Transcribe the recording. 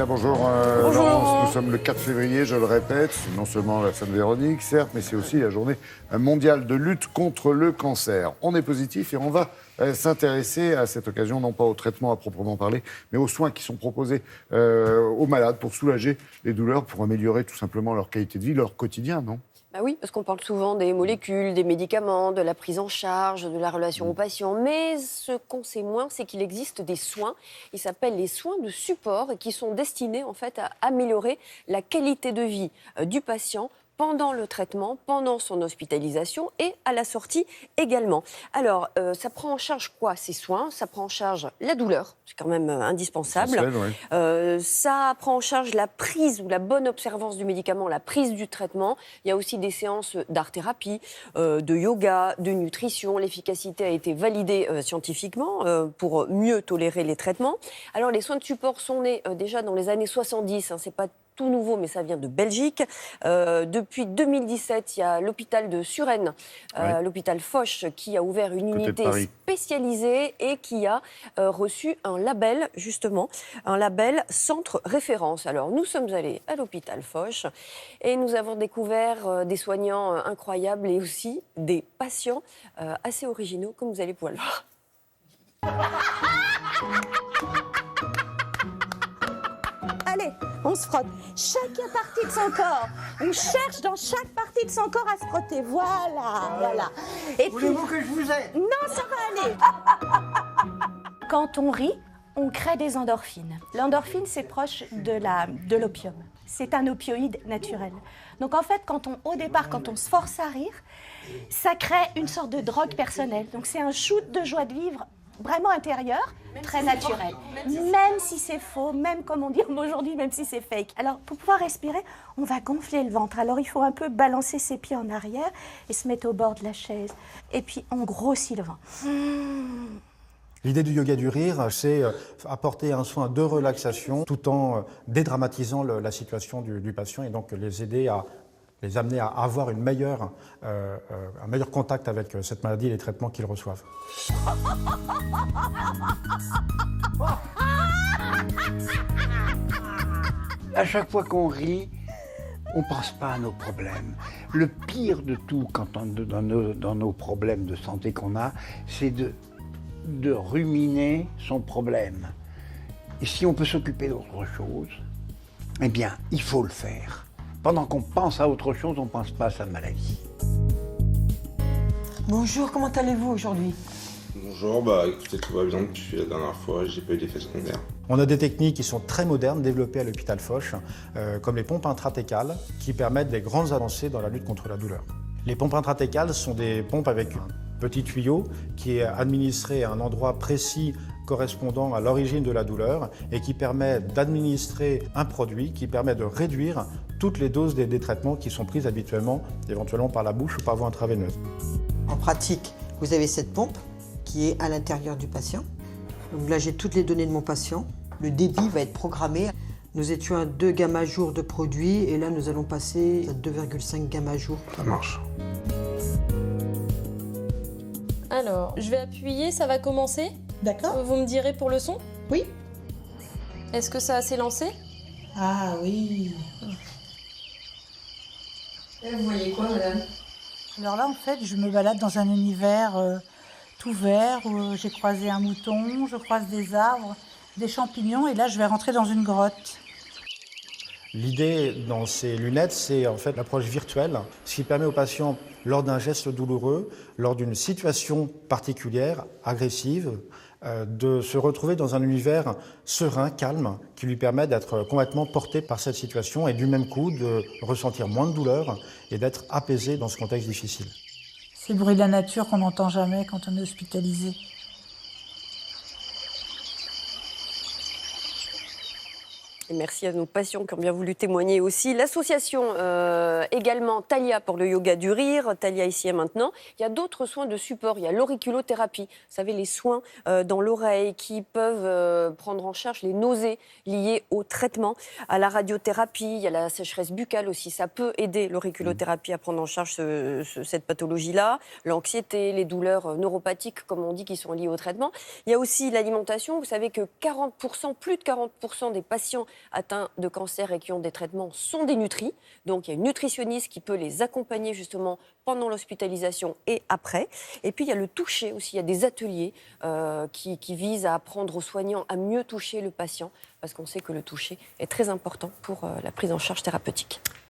bonjour, Bonjour. Laurence. Nous sommes le 4 février, je le répète. C'est non seulement la Sainte-Véronique, certes, mais c'est aussi la journée mondiale de lutte contre le cancer. On est positif et on va s'intéresser à cette occasion, non pas au traitement à proprement parler, mais aux soins qui sont proposés aux malades pour soulager les douleurs, pour améliorer tout simplement leur qualité de vie, leur quotidien, non ? Bah oui, parce qu'on parle souvent des molécules, des médicaments, de la prise en charge, de la relation au patient. Mais ce qu'on sait moins, c'est qu'il existe des soins. Ils s'appellent les soins de support et qui sont destinés en fait à améliorer la qualité de vie du patient pendant le traitement, pendant son hospitalisation et à la sortie également. Alors, ça prend en charge quoi, ces soins ? Ça prend en charge la douleur, c'est quand même indispensable. Ça prend en charge la prise ou la bonne observance du médicament, la prise du traitement. Il y a aussi des séances d'art-thérapie, de yoga, de nutrition. L'efficacité a été validée scientifiquement pour mieux tolérer les traitements. Alors, les soins de support sont nés déjà dans les années 70, c'est pas tout nouveau, mais ça vient de Belgique. Depuis 2017, il y a l'hôpital de Suresnes, l'hôpital Foch, qui a ouvert une unité spécialisée et qui a reçu un label, justement, un label centre référence. Alors, nous sommes allés à l'hôpital Foch et nous avons découvert des soignants incroyables et aussi des patients assez originaux, comme vous allez pouvoir le voir. Allez, on se frotte. Chaque partie de son corps. On cherche dans chaque partie de son corps à se frotter. Voilà. Et voulez-vous que je vous aide ? Non, ça va aller. Quand on rit, on crée des endorphines. L'endorphine, c'est proche de l'opium. C'est un opioïde naturel. Donc en fait, quand on se force à rire, ça crée une sorte de drogue personnelle. Donc c'est un shoot de joie de vivre vraiment intérieur, très naturel. Même si c'est faux, même comme on dit aujourd'hui, même si c'est fake. Alors, pour pouvoir respirer, on va gonfler le ventre. Alors, il faut un peu balancer ses pieds en arrière et se mettre au bord de la chaise. Et puis, on grossit le ventre. L'idée du yoga du rire, c'est apporter un soin de relaxation tout en dédramatisant la situation du patient et donc les amener à avoir un meilleur contact avec cette maladie et les traitements qu'ils reçoivent. À chaque fois qu'on rit, on ne pense pas à nos problèmes. Le pire de tout dans nos problèmes de santé qu'on a, c'est de ruminer son problème. Et si on peut s'occuper d'autre chose, eh bien, il faut le faire. Pendant qu'on pense à autre chose, on ne pense pas à sa maladie. Bonjour, comment allez-vous aujourd'hui ? Bonjour, écoutez, tout va bien depuis la dernière fois, j'ai pas eu d'effet secondaire. On a des techniques qui sont très modernes, développées à l'hôpital Foch, comme les pompes intratécales, qui permettent des grandes avancées dans la lutte contre la douleur. Les pompes intratécales sont des pompes avec un petit tuyau qui est administré à un endroit précis correspondant à l'origine de la douleur et qui permet d'administrer un produit qui permet de réduire toutes les doses des traitements qui sont prises habituellement, éventuellement par la bouche ou par voie intraveineuse. En pratique, vous avez cette pompe qui est à l'intérieur du patient. Donc là, j'ai toutes les données de mon patient. Le débit va être programmé. Nous étions à 2 gamma-jours de produit et là, nous allons passer à 2,5 gamma-jours. Ça marche. Alors, je vais appuyer, ça va commencer. D'accord. Vous me direz pour le son ? Oui. Est-ce que ça a s'est lancé ? Ah oui. Et vous voyez quoi, madame ? Alors là, en fait, je me balade dans un univers tout vert où j'ai croisé un mouton, je croise des arbres, des champignons et là, je vais rentrer dans une grotte. L'idée dans ces lunettes, c'est en fait l'approche virtuelle, ce qui permet au patient, lors d'un geste douloureux, lors d'une situation particulière, agressive, de se retrouver dans un univers serein, calme, qui lui permet d'être complètement porté par cette situation et du même coup de ressentir moins de douleur et d'être apaisé dans ce contexte difficile. C'est le bruit de la nature qu'on n'entend jamais quand on est hospitalisé. Et merci à nos patients qui ont bien voulu témoigner aussi. L'association également Thalia pour le yoga du rire, Thalia ici et maintenant. Il y a d'autres soins de support. Il y a l'auriculothérapie, vous savez, les soins dans l'oreille qui peuvent prendre en charge les nausées liées au traitement. À la radiothérapie, il y a la sécheresse buccale aussi. Ça peut aider l'auriculothérapie à prendre en charge cette pathologie-là. L'anxiété, les douleurs neuropathiques, comme on dit, qui sont liées au traitement. Il y a aussi l'alimentation. Vous savez que 40%, plus de 40% des patients atteints de cancer et qui ont des traitements sont dénutris. Donc il y a une nutritionniste qui peut les accompagner justement pendant l'hospitalisation et après. Et puis il y a le toucher aussi, il y a des ateliers qui visent à apprendre aux soignants à mieux toucher le patient, parce qu'on sait que le toucher est très important pour la prise en charge thérapeutique.